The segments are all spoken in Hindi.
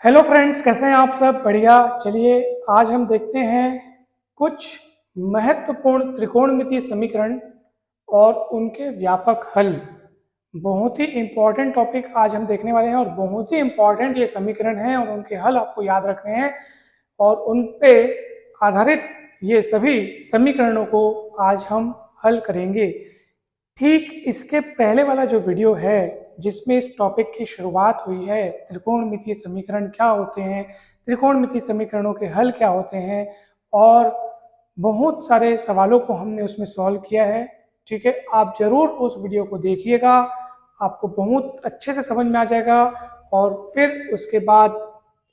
हेलो फ्रेंड्स, कैसे हैं आप सब? बढ़िया। चलिए आज हम देखते हैं कुछ महत्वपूर्ण त्रिकोणमितीय समीकरण और उनके व्यापक हल। बहुत ही इम्पोर्टेंट टॉपिक आज हम देखने वाले हैं और बहुत ही इम्पोर्टेंट ये समीकरण हैं और उनके हल आपको याद रखने हैं और उन पे आधारित ये सभी समीकरणों को आज हम हल करेंगे। ठीक इसके पहले वाला जो वीडियो है जिसमें इस टॉपिक की शुरुआत हुई है, त्रिकोणमितीय समीकरण क्या होते हैं, त्रिकोणमितीय समीकरणों के हल क्या होते हैं और बहुत सारे सवालों को हमने उसमें सॉल्व किया है। ठीक है, आप जरूर उस वीडियो को देखिएगा, आपको बहुत अच्छे से समझ में आ जाएगा। और फिर उसके बाद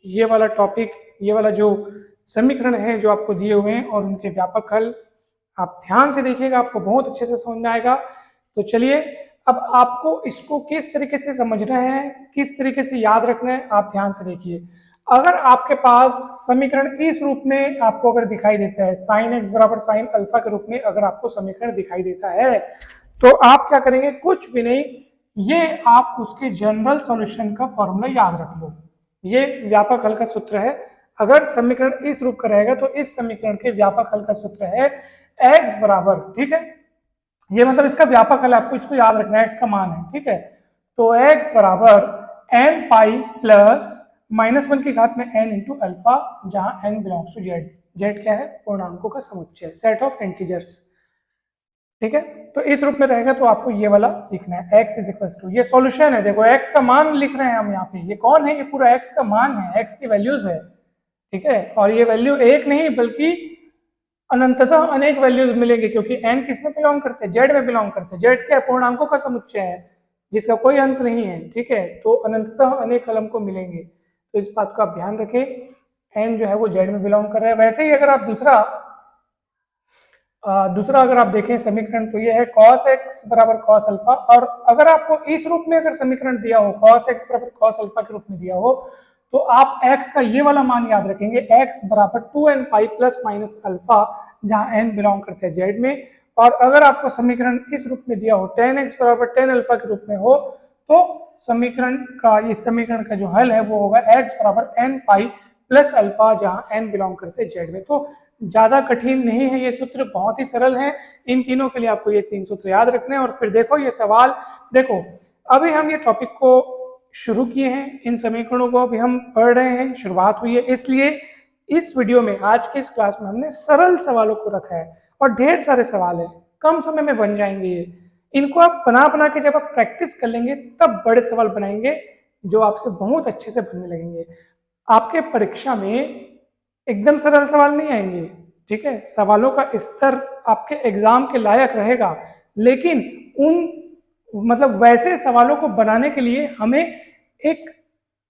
ये वाला टॉपिक, ये वाला जो समीकरण है जो आपको दिए हुए हैं और उनके व्यापक हल आप ध्यान से देखिएगा, आपको बहुत अच्छे से समझ में आएगा। तो चलिए, अब आपको इसको किस तरीके से समझना है, किस तरीके से याद रखना है, आप ध्यान से देखिए। अगर आपके पास समीकरण इस रूप में आपको अगर दिखाई देता है, साइन एक्स बराबर साइन अल्फा के रूप में अगर आपको समीकरण दिखाई देता है तो आप क्या करेंगे? कुछ भी नहीं, ये आप उसके जनरल सॉल्यूशन का फॉर्मूला याद रख लो। ये व्यापक हल का सूत्र है। अगर समीकरण इस रूप का रहेगा तो इस समीकरण के व्यापक हल का सूत्र है एक्स बराबर, ठीक है, ये मतलब इसका व्यापक हल, आपको इसको याद रखना है, एक्स का मान है, ठीक है। तो एक्स बराबर एन पाई प्लस -1 की घात में एन इंटू अल्फा, जहां n belongs to Z. Z क्या है? पूर्णांकों का समुच्चय, सेट ऑफ इंटीजर्स। ठीक है, तो इस रूप में रहेगा तो आपको ये वाला लिखना है, x इज इक्वल टू, ये सॉल्यूशन है, देखो x का मान लिख रहे हैं हम यहाँ पे। ये कौन है? ये पूरा x का मान है, x की वैल्यूज है, ठीक है। और ये वैल्यू एक नहीं बल्कि अनंततः अनेक वैल्यूज मिलेंगे, क्योंकि n किस में बिलोंग करते हैं? जेड में बिलोंग करते हैं। जेड क्या है? पूर्णांकों का समुच्चय है जिसका कोई अंत नहीं है, ठीक है। तो अनंततः अनेक कलम को मिलेंगे, तो इस बात का आप ध्यान रखें। n जो है वो जेड में बिलोंग कर रहा है। वैसे ही अगर आप दूसरा अगर आप देखें समीकरण, तो ये है cos x बराबर cos अल्फा। और अगर आपको इस रूप में अगर समीकरण दिया हो, cos x बराबर cos अल्फा के रूप में दिया हो, तो आप x का ये वाला मान याद रखेंगे, x बराबर 2n pi plus minus alpha, जहां n बिलोंग करते हैं जेड में। और अगर आपको समीकरण इस रूप में दिया हो, 10x बराबर 10 अल्फा के रूप में हो, तो समीकरण का, इस समीकरण का जो हल है वो होगा x बराबर n पाई प्लस अल्फा, जहां n बिलोंग करते हैं जेड में। तो ज्यादा कठिन नहीं है, ये सूत्र बहुत ही सरल है। इन तीनों के लिए आपको ये 3 सूत्र याद रखने हैं। और फिर देखो ये सवाल, देखो अभी हम ये टॉपिक को शुरू किए हैं, इन समीकरणों को अभी हम पढ़ रहे हैं, शुरुआत हुई है, इसलिए इस वीडियो में, आज की इस क्लास में हमने सरल सवालों को रखा है। और ढेर सारे सवाल है, कम समय में बन जाएंगे ये। इनको आप बना बना के जब आप प्रैक्टिस कर लेंगे तब बड़े सवाल बनाएंगे जो आपसे बहुत अच्छे से बनने लगेंगे। आपके परीक्षा में एकदम सरल सवाल नहीं आएंगे, ठीक है। सवालों का स्तर आपके एग्जाम के लायक रहेगा, लेकिन उन मतलब वैसे सवालों को बनाने के लिए हमें एक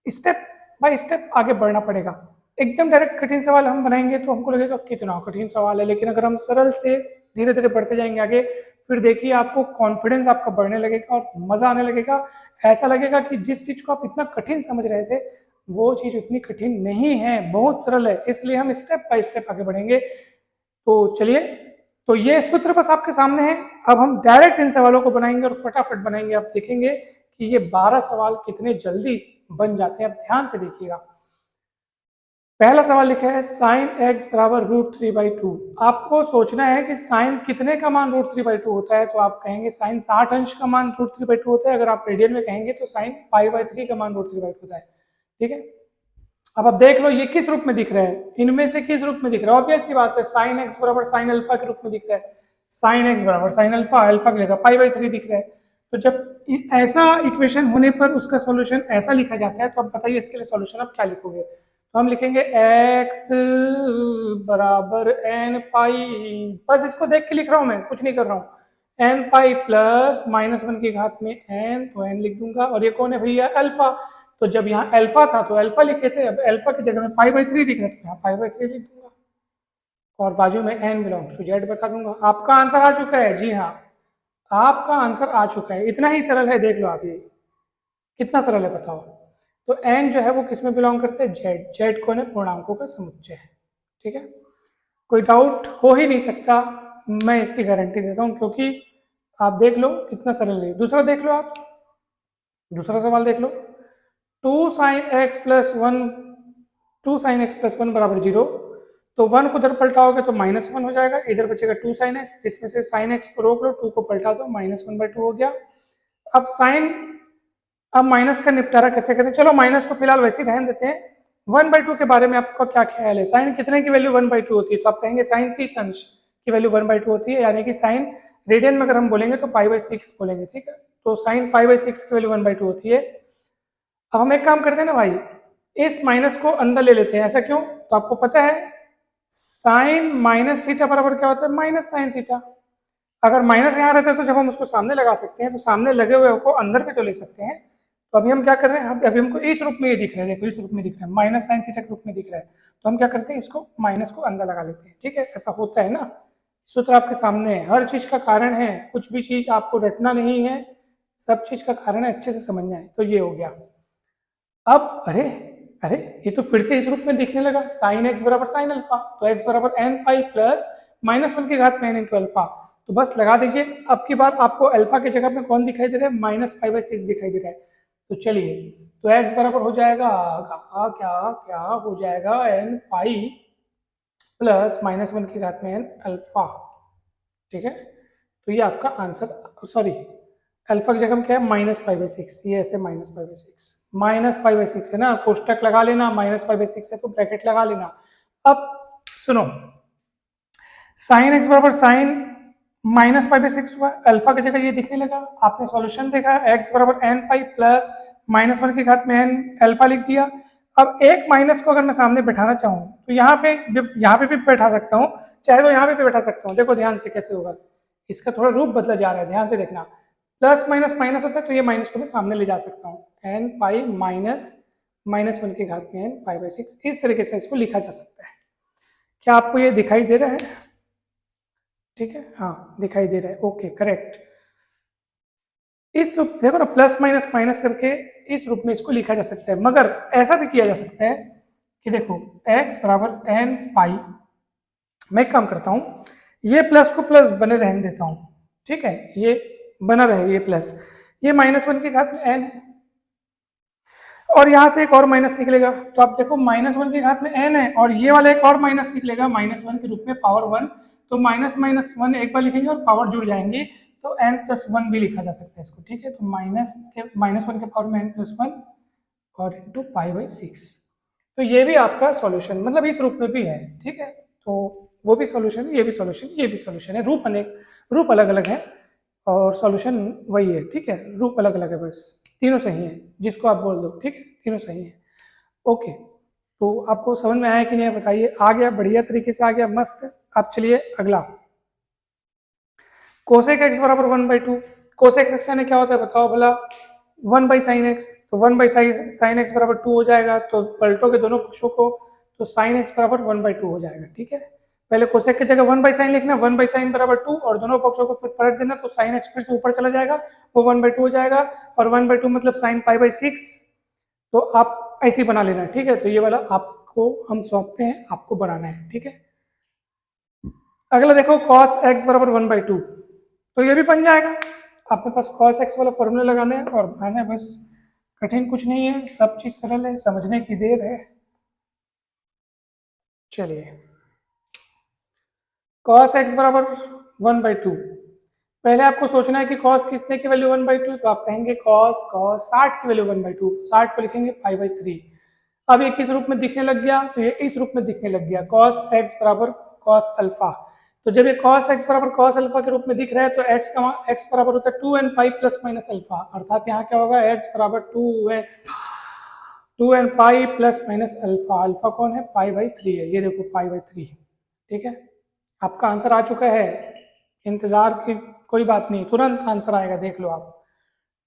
स्टेप बाय स्टेप आगे बढ़ना पड़ेगा। एकदम डायरेक्ट कठिन सवाल हम बनाएंगे तो हमको लगेगा कितना कठिन सवाल है, लेकिन अगर हम सरल से धीरे धीरे बढ़ते जाएंगे आगे, फिर देखिए आपको कॉन्फिडेंस आपका बढ़ने लगेगा और मजा आने लगेगा। ऐसा लगेगा कि जिस चीज को आप इतना कठिन समझ रहे थे वो चीज उतनी कठिन नहीं है, बहुत सरल है। इसलिए हम स्टेप बाय स्टेप आगे बढ़ेंगे। तो चलिए, तो ये सूत्र बस आपके सामने है। अब हम डायरेक्ट इन सवालों को बनाएंगे और फटाफट बनाएंगे। आप देखेंगे कि ये 12 सवाल कितने जल्दी बन जाते हैं। अब ध्यान से देखिएगा। पहला सवाल लिखा है साइन एक्स बराबर √3/2। आपको सोचना है कि साइन कितने का मान √3/2 होता है, तो आप कहेंगे साइन 60 अंश का मान √3/2 होता है। अगर आप रेडियन में कहेंगे तो साइन π/3 का मान √3/2 होता है, ठीक है। अब आप देख लो ये किस रूप में दिख रहा है, इनमें से किस रूप में दिख रहा है? ऑब्वियस सी बात है, साइन एक्स बराबर साइन अल्फा के रूप में दिख रहा है। साइन एक्स बराबर साइन अल्फा, अल्फा की जगह π/3 दिख रहा है। तो जब ऐसा इक्वेशन होने पर उसका सॉल्यूशन ऐसा लिखा जाता है, तो अब बताइए इसके लिए सॉल्यूशन आप क्या लिखोगे? तो हम लिखेंगे x बराबर n पाई, बस इसको देख के लिख रहा हूं मैं, कुछ नहीं कर रहा हूं, n पाई प्लस -1 की घात में n, तो n लिख दूंगा। और ये कौन है भैया? अल्फा। तो जब यहाँ अल्फा था तो अल्फा लिखे थे, अब अल्फा की जगह में π/3 दिख रहा है तो यहाँ π/3 लिख दूंगा और बाजू में n बिलोंग्स टू जेड बता दूंगा। आपका आंसर आ चुका है, जी हाँ, आपका आंसर आ चुका है। इतना ही सरल है, देख लो आप, ये कितना सरल है बताओ। तो n जो है वो किस में बिलोंग करते हैं? जेड। जेड कौन है? पूर्णांकों का समुच्चय है, ठीक है। कोई डाउट हो ही नहीं सकता, मैं इसकी गारंटी देता हूँ, क्योंकि आप देख लो कितना सरल है। दूसरा देख लो, आप दूसरा सवाल देख लो, 2 sin x plus 1 2 sin x plus 1 बराबर 0, तो 1 को उधर पलटाओगे तो -1 हो जाएगा, इधर बचेगा 2 sin x, जिसमें से sin x को रोक लो, 2 को पलटा दो, -1/2 हो गया। अब माइनस का निपटारा कैसे करें? चलो माइनस को फिलहाल वैसे ही रहने देते हैं। 1/2 के बारे में आपका क्या ख्याल है? साइन कितने की वैल्यू 1/2 होती है? तो आप कहेंगे साइन 30 अंश की वैल्यू 1/2 होती है, यानी कि साइन रेडियन में अगर हम बोलेंगे तो π/6 बोलेंगे, ठीक है। तो साइन π/6 की वैल्यू 1/2 होती है। अब हम एक काम करते हैं ना भाई, इस माइनस को अंदर ले लेते हैं। ऐसा क्यों? तो आपको पता है साइन माइनस थीटा बराबर क्या होता है? Minus sine theta. अगर माइनस यहाँ रहता है तो जब हम उसको सामने लगा सकते हैं, तो सामने लगे हुए को अंदर भी तो ले सकते हैं। तो अभी हम क्या कर रहे हैं, अभी हमको इस रूप में ये दिख रहा है, देखो इस रूप में दिख रहा है, माइनस साइन थीटा के रूप में दिख रहा है। तो हम क्या करते हैं, इसको माइनस को अंदर लगा लेते हैं, ठीक है। ऐसा होता है ना, सूत्र आपके सामने है, हर चीज का कारण है, कुछ भी चीज आपको रटना नहीं है, सब चीज का कारण है, अच्छे से समझना है। तो ये हो गया। अब अरे अरे ये तो फिर से इस रूप में दिखने लगा, साइन एक्स बराबर साइन अल्फा, तो एक्स बराबर एन पाई प्लस -1 की घात में एन इंटू अल्फा। तो बस लगा दीजिए। अब की बार आपको अल्फा की जगह में कौन दिखाई दे रहा है? -π/6 दिखाई दे रहा है। तो चलिए, तो एक्स बराबर हो जाएगा क्या क्या हो जाएगा, एन पाई प्लस -1 की घात में एन अल्फा, ठीक है। तो ये आपका आंसर, सॉरी अल्फा की जगह में क्या है? -π/6, ये ऐसे -π/6 है ना, कोष्टक लगा लेना, -π/6 है तो ब्रैकेट लगा लेना। अब सुनो, साइन एक्स बराबर साइन -π/6 हुआ, अल्फा की जगह ये दिखने लगा, आपने सॉल्यूशन देखा, एक्स बराबर एन पाई प्लस -1 की घात में एन अल्फा लिख दिया। अब एक माइनस को अगर मैं सामने बैठाना चाहूँ तो यहाँ पे भी बैठा सकता हूँ, चाहे तो यहाँ पे भी बैठा सकता हूँ। देखो ध्यान से कैसे होगा, इसका थोड़ा रूप बदला जा रहा है, ध्यान से देखना। प्लस माइनस माइनस होता है, तो ये माइनस को मैं सामने ले जा सकता हूँ, एन पाई -1 की घात में एन π/6, इस तरीके से इसको लिखा जा सकता है। क्या आपको ये दिखाई दे रहा है? ठीक है, हाँ दिखाई दे रहा है, ओके करेक्ट। इस रूप देखो ना, प्लस माइनस माइनस करके इस रूप में इसको लिखा जा सकता है, मगर ऐसा भी किया जा सकता है कि देखो x बराबर एन पाई, मैं एक काम करता हूँ, ये प्लस को प्लस बने रहने देता हूँ, ठीक है, ये बना रहे ये प्लस, ये -1 की घात में n है, और यहाँ से एक और माइनस निकलेगा, तो आप देखो -1 की घात में n है, और ये वाला एक और माइनस निकलेगा -1 के रूप में पावर 1, तो -1 एक बार लिखेंगे और पावर जुड़ जाएंगे, तो n+1 भी लिखा जा सकता है इसको, ठीक है। तो -1 के पावर में n+1 और इंटू π/6, तो ये भी आपका सॉल्यूशन, मतलब इस रूप में भी है, ठीक है। तो वो भी सॉल्यूशन है, ये भी सॉल्यूशन, ये भी सॉल्यूशन है, रूप अलग अलग है और सॉल्यूशन वही है, ठीक है। रूप अलग अलग है, बस तीनों सही है, जिसको आप बोल दो, ठीक है, तीनों सही है। ओके, तो आपको समझ में आया कि नहीं बताइए? आ गया, बढ़िया तरीके से आ गया, मस्त। अब चलिए अगला, कोसेक एक्स बराबर 1/2। कोसेक एक्स यानी क्या होता है बताओ भला? 1/sin x, तो 1/sin x बराबर 2 हो जाएगा, तो पलटोगे दोनों पक्षों को, तो sin x बराबर 1/2 हो जाएगा, ठीक है। पहले कोसेक की जगह 1/sin लिखना, 1/sin बराबर 2, और दोनों पक्षों को फिर पलट देना, तो sin x फिर से ऊपर चला जाएगा, वो 1/2 हो जाएगा, और 1/2 मतलब sin π/6, तो आप ऐसे ही बना लेना, ठीक है। तो ये वाला आपको हम सौंपते हैं, आपको बनाना है, ठीक है। अगला देखो, cos x बराबर 1/2, तो ये भी बन जाएगा। आपके पास cos x वाला फॉर्मूला लगाना है और बनाना है, बस कठिन कुछ नहीं है, सब चीज सरल है, समझने की देर है। चलिए, cos x बराबर 1/2, पहले आपको सोचना है कि cos कितने की वैल्यू 1/2, तो आप कहेंगे cos 60 की वैल्यू 1/2, 60 को लिखेंगे π/3। अब ये किस रूप में दिखने लग गया? तो ये इस रूप में दिखने लग गया, cos x बराबर cos अल्फा। तो जब ये cos x बराबर cos अल्फा के रूप में दिख रहा है, तो x बराबर होता है 2n pi plus minus alpha, अर्थात यहाँ क्या होगा, x बराबर 2n pi plus minus alpha. Alpha कौन है? π/3 है, ये देखो π/3, ठीक है। आपका आंसर आ चुका है, इंतजार की कोई बात नहीं, तुरंत आंसर आएगा, देख लो आप,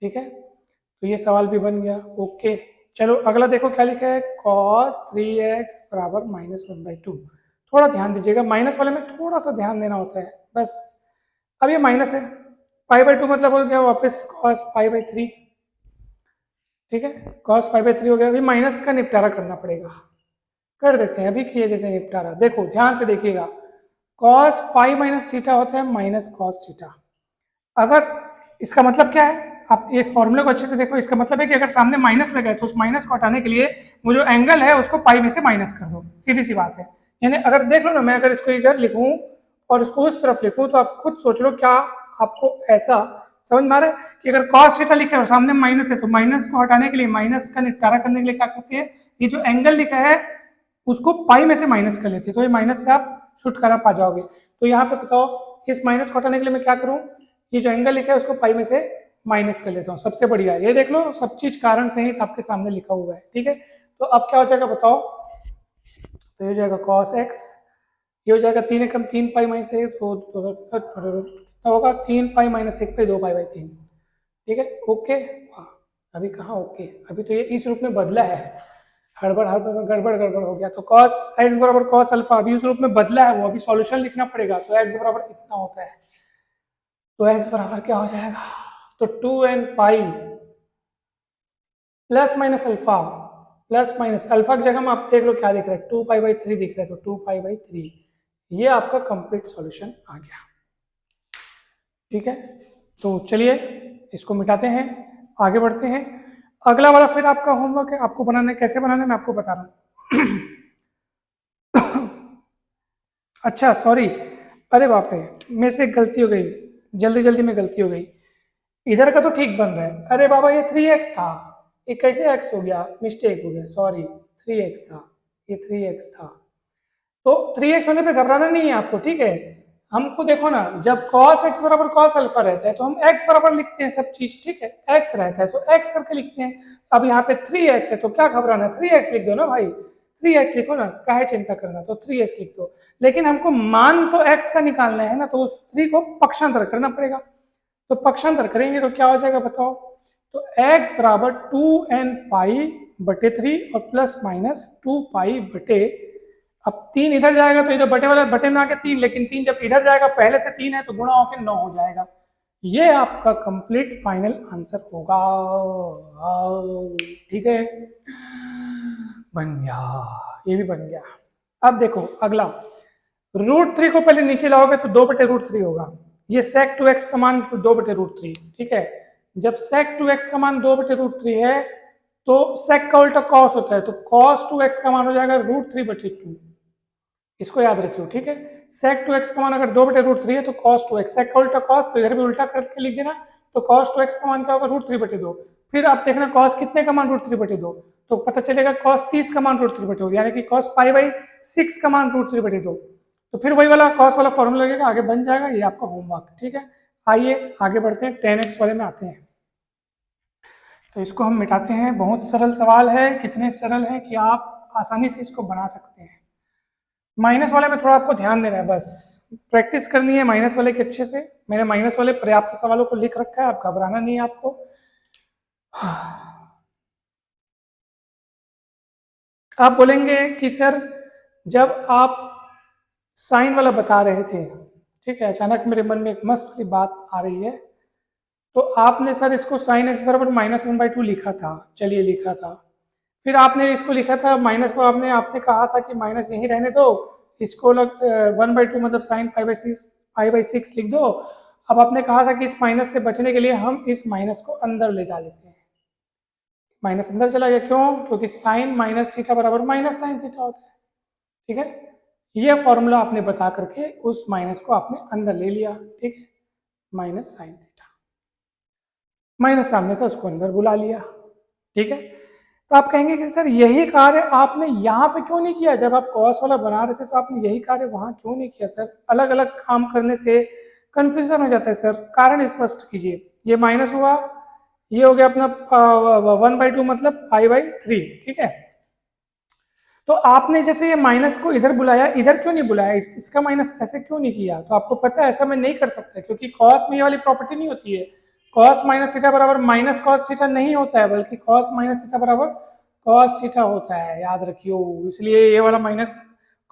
ठीक है। तो ये सवाल भी बन गया, ओके। चलो अगला देखो क्या लिखा है, cos 3x बराबर -1/2। थोड़ा ध्यान दीजिएगा, माइनस वाले में थोड़ा सा ध्यान देना होता है बस। अब ये माइनस है, π/2 मतलब हो गया वापस cos π/3, ठीक है, cos π/3 हो गया। अभी माइनस का निपटारा करना पड़ेगा, कर देते हैं, अभी किए देते हैं निपटारा। देखो ध्यान से देखिएगा, cos π - थीटा होता है माइनस cos थीटा। अगर इसका मतलब क्या है, आप ये फॉर्मूला को अच्छे से देखो, इसका मतलब है कि अगर सामने माइनस लगा है तो उस माइनस को हटाने के लिए वो जो एंगल है उसको पाई में से माइनस कर दो, सीधी सी बात है। यानी अगर देख लो ना, मैं अगर इसको इधर लिखूं और इसको उस तरफ लिखूं तो आप खुद सोच लो, क्या आपको ऐसा समझ में आ रहा है कि अगर cos थीटा लिखा है और सामने माइनस है तो माइनस को हटाने के लिए, माइनस का निपटारा करने के लिए क्या करते हैं, ये जो एंगल लिखा है उसको पाई में से माइनस कर लेते हैं, तो ये माइनस से आप छुटकारा पा जाओगे। तो यहाँ पे बताओ इस माइनस को हटाने के लिए मैं क्या करूँ, ये जो एंगल लिखा है उसको पाई में से माइनस कर लेता हूँ। सबसे बढ़िया ये देख लो, सब चीज कारण सहित आपके सामने लिखा हुआ है, ठीक है। तो अब क्या हो जाएगा बताओ, तो ये हो जाएगा cos x, ये हो जाएगा 3 एकम 3 पाई माइनस 1, तो होगा 3 पाई माइनस 1 पे 2 पाई बाई 3, ठीक है। ओके, अभी कहाँ ओके, अभी तो ये इस रूप में बदला है, गड़बड़ गड़बड़ हो गया। तो cos x बराबर cos अल्फा अभी उस रूप में बदला है, वो अभी सॉल्यूशन लिखना पड़ेगा। तो x बराबर इतना होता है, तो x बराबर क्या हो जाएगा, तो 2n pi plus minus alpha, plus minus alpha की जगह में आप देख लो क्या दिख रहा है, 2 पाई बाई 3 दिख रहा है, तो 2 पाई बाई 3, ये आपका कंप्लीट सॉल्यूशन आ गया, ठीक है। तो चलिए इसको मिटाते हैं, आगे बढ़ते हैं। अगला वाला फिर आपका होमवर्क है, आपको बनाना है, कैसे बनाना है मैं आपको बता रहा हूँ। अच्छा सॉरी, अरे बाप रे, मेरे से एक गलती हो गई, जल्दी जल्दी में गलती हो गई। इधर का तो ठीक बन रहा है, अरे बाबा ये 3x था, ये कैसे x हो गया, मिस्टेक हो गया, सॉरी 3x था, ये 3x था। तो 3x होने पे घबराना नहीं है आपको, ठीक है। हमको देखो ना, जब cos x बराबर cos अल्फा रहता है तो हम x बराबर लिखते हैं सब चीज, ठीक है। x रहता है तो x करके लिखते हैं। अब यहाँ पे 3x है तो क्या घबराना, 3x लिख दो ना भाई, 3x लिखो ना, काहे चिंता करना, तो 3x लिख दो। लेकिन हमको मान तो x का निकालना है ना, तो उस 3 को पक्षांतर करना पड़ेगा। तो पक्षांतर करेंगे तो क्या हो जाएगा बताओ, तो x बराबर 2n पाई बटे 3 और प्लस माइनस 2 पाई बटे, अब 3 इधर जाएगा तो इधर बटे वाला बटे में आके 3, लेकिन 3 जब इधर जाएगा पहले से 3 है तो गुणा होकर 9 हो जाएगा। ये आपका कंप्लीट फाइनल आंसर होगा, ठीक है, बन गया, ये भी बन गया। अब देखो अगला, √3 को पहले नीचे लाओगे तो 2 बटे √3 होगा, ये sec 2x का मान 2 बटे √3, ठीक है। जब sec 2x का मान 2 बटे √3 है तो sec का उल्टा cos होता है, तो cos 2x का मान हो जाएगा √3 बटे 2, इसको याद रखियो, ठीक है। sec 2x का मान अगर 2 बटे √3 है तो cos 2x, sec का उल्टा cos, तो इधर भी उल्टा करके लिख देना, तो cos 2x का मान क्या होगा √3 बटे 2। फिर आप देखना cos कितने का मान √3 बटे 2, तो पता चलेगा cos 30 का मान √3 बटे 2, यानी कि cos पाई बाई 6 का मान √3 बटे 2। तो फिर वही वाला cos वाला फॉर्मूला लगेगा, आगे बन जाएगा, ये आपका होमवर्क, ठीक है। आइए आगे बढ़ते हैं, 10x वाले में आते हैं। तो इसको हम मिटाते हैं, बहुत सरल सवाल है, कितने सरल है कि आप आसानी से इसको बना सकते हैं। माइनस वाले में थोड़ा आपको ध्यान देना है, बस प्रैक्टिस करनी है माइनस वाले के अच्छे से। मैंने माइनस वाले पर्याप्त सवालों को लिख रखा है, आप घबराना नहीं है आपको। आप बोलेंगे कि सर जब आप साइन वाला बता रहे थे, ठीक है, अचानक मेरे मन में एक मस्त वाली बात आ रही है, तो आपने सर इसको साइन एक्स बराबर -1/2 लिखा था, चलिए लिखा था, फिर आपने इसको लिखा था माइनस को, आपने आपने कहा था कि माइनस यहीं रहने दो, इसको 1/2 मतलब साइन पाई/6 लिख दो। अब आपने कहा था कि इस माइनस से बचने के लिए हम इस माइनस को अंदर ले जा लेते हैं, माइनस अंदर चला गया, क्यों, क्योंकि साइन माइनस थीटा बराबर माइनस साइन थीटा होता है, ठीक है। ये फॉर्मूला आपने बता करके उस माइनस को आपने अंदर ले लिया, ठीक है, माइनस साइन थीटा, माइनस सामने था उसको अंदर बुला लिया, ठीक है। तो आप कहेंगे कि सर यही कार्य आपने यहाँ पे क्यों नहीं किया, जब आप कॉस वाला बना रहे थे तो आपने यही कार्य वहां क्यों नहीं किया सर, अलग अलग काम करने से कंफ्यूजन हो जाता है सर, कारण स्पष्ट कीजिए। ये माइनस हुआ, ये हो गया अपना 1/2 मतलब पाई/3, ठीक है। तो आपने जैसे ये माइनस को इधर बुलाया, इधर क्यों नहीं बुलाया, इसका माइनस ऐसे क्यों नहीं किया, तो आपको पता है ऐसा मैं नहीं कर सकता, क्योंकि कॉस में ये वाली प्रॉपर्टी नहीं होती है, कॉस माइनस थीटा बराबर माइनस कॉस थीटा नहीं होता है, बल्कि कॉस माइनस थीटा बराबर कॉस थीटा होता है, याद रखियो। इसलिए ये वाला माइनस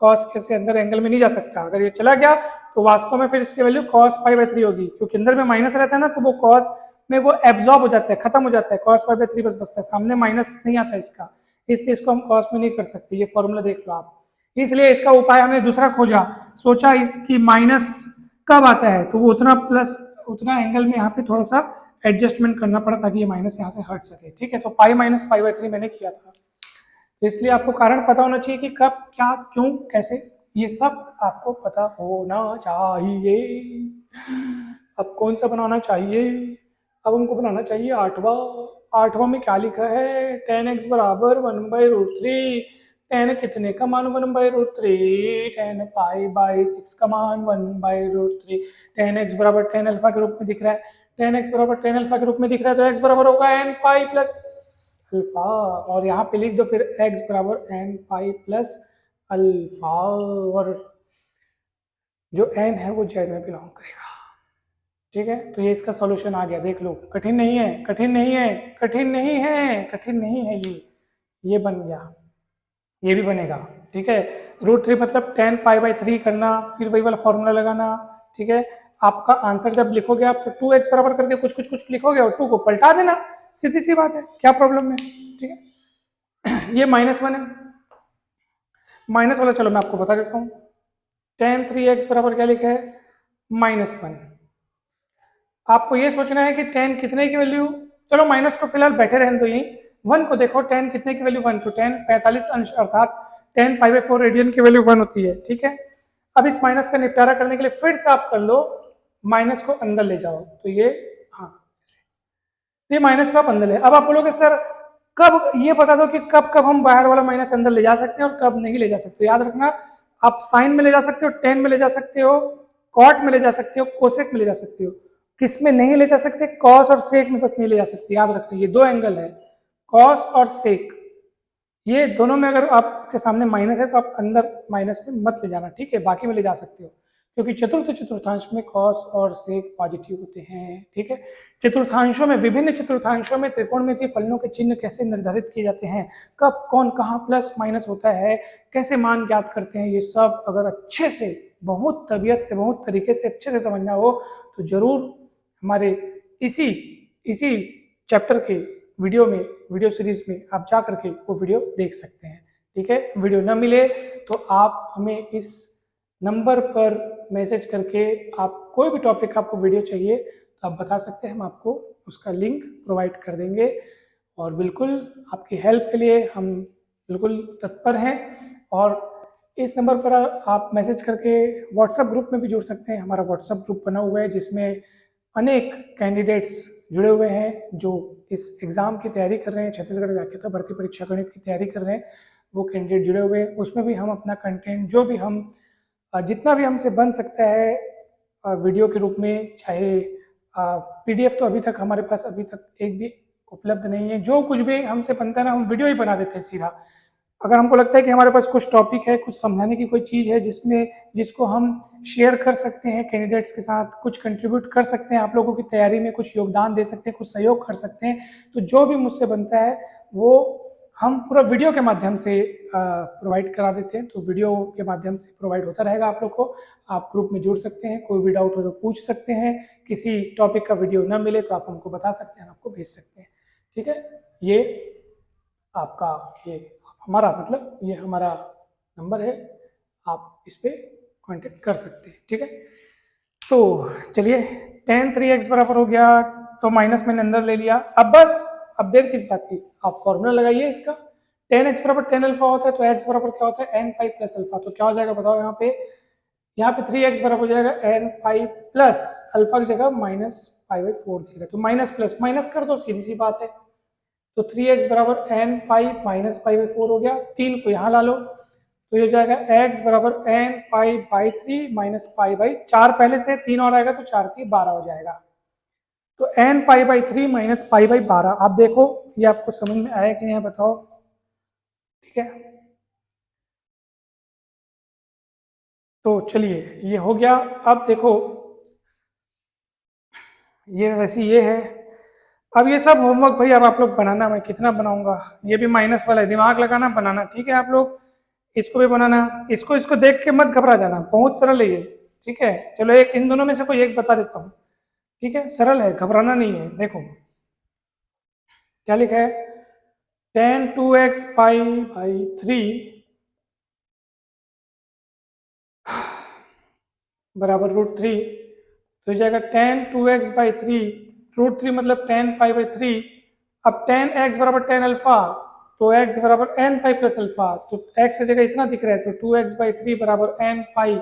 कॉस के से अंदर एंगल में नहीं जा सकता, अगर ये चला गया तो वास्तव में फिर इसकी वैल्यू cos π/3 होगी, क्योंकि अंदर में माइनस रहता है ना, तो वो cos में वो एब्जॉर्ब हो जाता है, खत्म हो जाता है, cos π/3 बस बचता है, सामने माइनस नहीं आता इसका, इसलिए इसको हम cos में नहीं कर सकते, ये फॉर्मूला देख लो आप। इसलिए इसका उपाय हमने दूसरा खोजा, सोचा इसकी माइनस कब आता है तो वो उतना प्लस उतना एंगल में यहाँ पे थोड़ा सा एडजस्टमेंट करना पड़ा ताकि ये माइनस यहाँ से हट सके, ठीक है। तो पाई माइनस पाई बाई 3 मैंने किया था, तो इसलिए आपको कारण पता होना चाहिए कि कब क्या क्यों कैसे, ये सब आपको पता होना चाहिए। अब कौन सा बनाना चाहिए, अब हमको बनाना चाहिए आठवां। आठवां में क्या लिखा है, टेन एक्स बराबर 1/√3, टेन कितने का मान 1/√3, टेन पाई बाई 6 का मान 1/√3, टेन एक्स बराबर टेन अल्फा के रूप में दिख रहा है, टेन एक्स बराबर टेन अल्फा के रूप में दिख रहा है, तो एक्स बराबर होगा एन पाई प्लस अल्फा, और यहाँ पे लिख दो फिर एक्स बराबर एन पाई प्लस अल्फा, और जो एन है वो जेड में बिलोंग करेगा, ठीक है। तो ये इसका सॉल्यूशन आ गया, देख लो, कठिन नहीं है, कठिन नहीं है, कठिन नहीं है, कठिन नहीं है, ये बन गया, ये भी बनेगा, ठीक है। √3 मतलब 10 पाई बाई 3 करना, फिर वही वाला फॉर्मूला लगाना, ठीक है। आपका आंसर जब लिखोगे आप तो 2x बराबर करके कुछ कुछ कुछ लिखोगे और 2 को पलटा देना, सीधी सी बात है, क्या प्रॉब्लम है, ठीक है। ये -1 है, माइनस वाला चलो मैं आपको बता देता हूँ, tan 3x बराबर क्या लिखा है, -1। आपको ये सोचना है कि tan कितने की वैल्यू, चलो माइनस को फिलहाल बैठे रहने दो यहीं, 1 को देखो, tan कितने की वैल्यू 1, तो tan 45 अंश अर्थात tan π/4 रेडियन की वैल्यू 1 होती है, ठीक है। अब इस माइनस का निपटारा करने के लिए फिर से आप कर लो, माइनस को अंदर ले जाओ, तो ये, हाँ, ये माइनस का आप अंदर ले, अब आप बोलोगे सर कब, ये बता दो कि कब कब हम बाहर वाला माइनस अंदर ले जा सकते हैं और कब नहीं ले जा सकते। याद रखना, आप साइन में ले जा सकते हो, टेन में ले जा सकते हो, कॉट में ले जा सकते हो, कोसेक में ले जा सकते हो, किस में नहीं ले जा सकते, कॉस और सेक में बस नहीं ले जा सकते। याद रखना ये दो एंगल है, कॉस और सेक, ये दोनों में अगर आपके सामने माइनस है तो आप अंदर माइनस में मत ले जाना, ठीक है, बाकी में ले जा सकते हो, क्योंकि चतुर्थ चतुर्थांश में कॉस और सेक पॉजिटिव होते हैं, ठीक है। चतुर्थांशों में, विभिन्न चतुर्थांशों में त्रिकोणमितीय फलनों के चिन्ह कैसे निर्धारित किए जाते हैं, कब कौन कहाँ प्लस माइनस होता है, कैसे मान ज्ञात करते हैं, ये सब अगर अच्छे से, बहुत तबीयत से, बहुत तरीके से अच्छे से समझना हो तो जरूर हमारे इसी इसी चैप्टर के वीडियो में, वीडियो सीरीज में आप जा करके वो वीडियो देख सकते हैं, ठीक है। वीडियो न मिले तो आप हमें इस नंबर पर मैसेज करके, आप कोई भी टॉपिक आपको वीडियो चाहिए तो आप बता सकते हैं, हम आपको उसका लिंक प्रोवाइड कर देंगे, और बिल्कुल आपकी हेल्प के लिए हम बिल्कुल तत्पर हैं। और इस नंबर पर आप मैसेज करके व्हाट्सएप ग्रुप में भी जुड़ सकते हैं, हमारा व्हाट्सएप ग्रुप बना हुआ है जिसमें अनेक कैंडिडेट्स जुड़े हुए हैं जो इस एग्ज़ाम की तैयारी कर रहे हैं, छत्तीसगढ़ व्याख्याता भर्ती परीक्षा गणित की तैयारी कर रहे हैं, वो कैंडिडेट जुड़े हुए हैं। उसमें भी हम अपना कंटेंट, जो भी हम जितना भी हमसे बन सकता है वीडियो के रूप में, चाहे PDF तो अभी तक हमारे पास अभी तक एक भी उपलब्ध नहीं है, जो कुछ भी हमसे बनता है ना हम वीडियो ही बना देते हैं सीधा। अगर हमको लगता है कि हमारे पास कुछ टॉपिक है, कुछ समझाने की कोई चीज़ है जिसको हम शेयर कर सकते हैं कैंडिडेट्स के साथ, कुछ कंट्रीब्यूट कर सकते हैं, आप लोगों की तैयारी में कुछ योगदान दे सकते हैं, कुछ सहयोग कर सकते हैं, तो जो भी मुझसे बनता है वो हम पूरा वीडियो के माध्यम से प्रोवाइड करा देते हैं। तो वीडियो के माध्यम से प्रोवाइड होता रहेगा आप लोग को, आप ग्रुप में जुड़ सकते हैं, कोई भी डाउट हो तो पूछ सकते हैं, किसी टॉपिक का वीडियो ना मिले तो आप हमको बता सकते हैं, हम आपको भेज सकते हैं, ठीक है। ये आपका, ये हमारा मतलब ये हमारा नंबर है, आप इस पर कांटेक्ट कर सकते हैं, ठीक है। तो चलिए, tan 3x बराबर हो गया, तो माइनस मैंने अंदर ले लिया, अब बस, अब देर किस बात की, आप फॉर्मूला लगाइए इसका, tan x बराबर tan अल्फा होता है, तो x बराबर क्या होता है n पाई प्लस अल्फा, तो क्या हो जाएगा बताओ, यहाँ पे 3x बराबर हो जाएगा n पाई प्लस अल्फा की जगह -π/4 दिख रहा है, तो माइनस प्लस माइनस कर दो, सीधी सी बात है, तो 3x बराबर n पाई -π/4 हो गया, 3 को यहाँ ला लो, तो ये हो जाएगा x बराबर n pi by 3 minus pi by 4, पहले से 3 और आएगा तो 4 की 12 हो जाएगा, तो n pi by 3 minus pi by 12। आप देखो ये आपको समझ में आया कि नहीं बताओ, ठीक है। तो चलिए ये हो गया, अब देखो ये वैसे ये है, अब ये सब होमवर्क भाई अब आप लोग बनाना, मैं कितना बनाऊंगा, ये भी माइनस वाला है, दिमाग लगाना बनाना, ठीक है। आप लोग इसको भी बनाना, इसको इसको देख के मत घबरा जाना, बहुत सरल है ये, ठीक है। चलो एक इन दोनों में से कोई एक बता देता हूँ, ठीक है, सरल है, घबराना नहीं है। देखो क्या लिखा है, tan 2x पाई बाई 3 बराबर √3, तो हो जाएगा tan 2x बाई 3 √3 मतलब 10π/3। अब 10x बराबर 10 अल्फा, तो x बराबर n पाई प्लस अल्फा, तो x की जगह इतना दिख रहा है, तो 2x/3 बराबर n पाई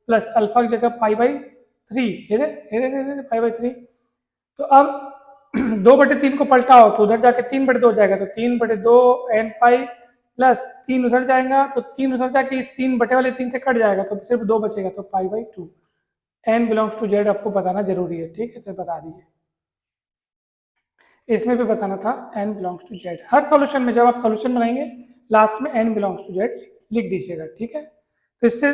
प्लस अल्फा की जगह π/3, π/3। तो अब 2/3 को पलटाओ तो उधर जाके 3/2 हो जाएगा, तो 3/2 n पाई प्लस 3 उधर जाएगा, तो 3 उधर जाके इस 3 बटे वाले 3 से कट जाएगा, तो सिर्फ 2 बचेगा, तो π/2। n बिलोंग्स टू z आपको बताना जरूरी है, ठीक है, तो बता दिए। इसमें भी बताना था n बिलोंग्स टू z। हर सॉल्यूशन में जब आप सॉल्यूशन बनाएंगे लास्ट में n बिलोंग्स टू z लिख दीजिएगा, ठीक है। तो इससे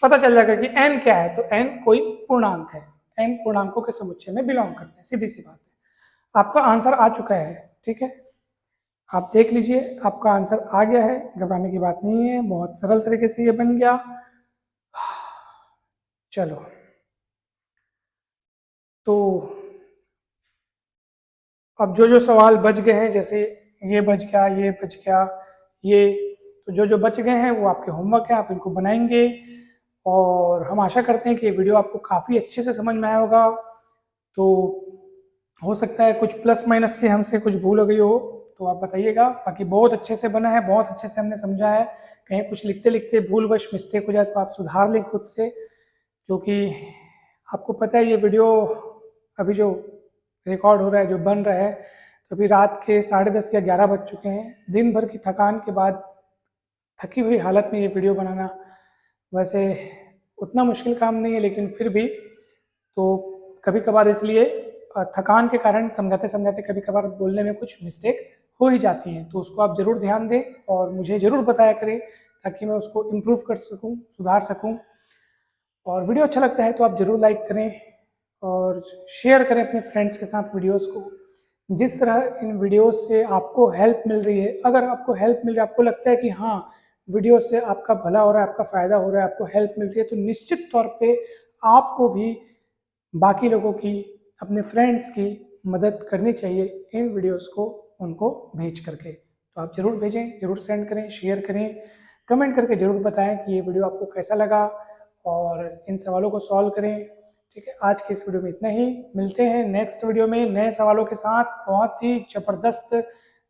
पता चल जाएगा कि n क्या है, तो n कोई पूर्णांक है, n पूर्णांकों के समुच्चय में बिलोंग करते हैं, सीधी सी बात है। आपका आंसर आ चुका है, ठीक है, आप देख लीजिए, आपका आंसर आ गया है, घबराने की बात नहीं है, बहुत सरल तरीके से ये बन गया। चलो, तो अब जो सवाल बच गए हैं, जैसे ये बच गया, ये बच गया, ये, तो जो बच गए हैं वो आपके होमवर्क है, आप इनको बनाएंगे। और हम आशा करते हैं कि ये वीडियो आपको काफ़ी अच्छे से समझ में आया होगा। तो हो सकता है कुछ प्लस माइनस की हमसे कुछ भूल हो गई हो तो आप बताइएगा, बाकी बहुत अच्छे से बना है, बहुत अच्छे से हमने समझा है। कहीं कुछ लिखते लिखते भूलवश मिस्टेक हो जाए तो आप सुधार लें खुद से, क्योंकि आपको पता है ये वीडियो अभी जो रिकॉर्ड हो रहा है, जो बन रहा है, तो अभी रात के 10:30 या 11 बज चुके हैं। दिन भर की थकान के बाद थकी हुई हालत में ये वीडियो बनाना वैसे उतना मुश्किल काम नहीं है, लेकिन फिर भी तो कभी कभार इसलिए थकान के कारण समझाते समझाते कभी कभार बोलने में कुछ मिस्टेक हो ही जाती हैं, तो उसको आप ज़रूर ध्यान दें और मुझे ज़रूर बताया करें ताकि मैं उसको इम्प्रूव कर सकूं, सुधार सकूं। और वीडियो अच्छा लगता है तो आप ज़रूर लाइक करें और शेयर करें अपने फ्रेंड्स के साथ वीडियोस को। जिस तरह इन वीडियोस से आपको हेल्प मिल रही है, अगर आपको हेल्प मिल रही है, आपको लगता है कि हाँ वीडियो से आपका भला हो रहा है, आपका फ़ायदा हो रहा है, आपको हेल्प मिल रही है, तो निश्चित तौर पे आपको भी बाकी लोगों की, अपने फ्रेंड्स की मदद करनी चाहिए इन वीडियोस को उनको भेज करके। तो आप ज़रूर भेजें, ज़रूर सेंड करें, शेयर करें, कमेंट करके ज़रूर बताएं कि ये वीडियो आपको कैसा लगा और इन सवालों को सॉल्व करें। ठीक है, आज की इस वीडियो में इतना ही। मिलते हैं नेक्स्ट वीडियो में नए सवालों के साथ। बहुत ही ज़बरदस्त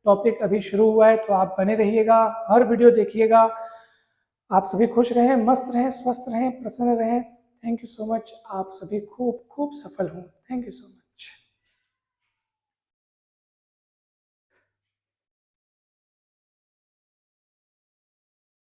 टॉपिक अभी शुरू हुआ है, तो आप बने रहिएगा, हर वीडियो देखिएगा। आप सभी खुश रहें, मस्त रहें, स्वस्थ रहें, प्रसन्न रहें। Thank you so much. आप सभी खूब खूब सफल हों। Thank you so much.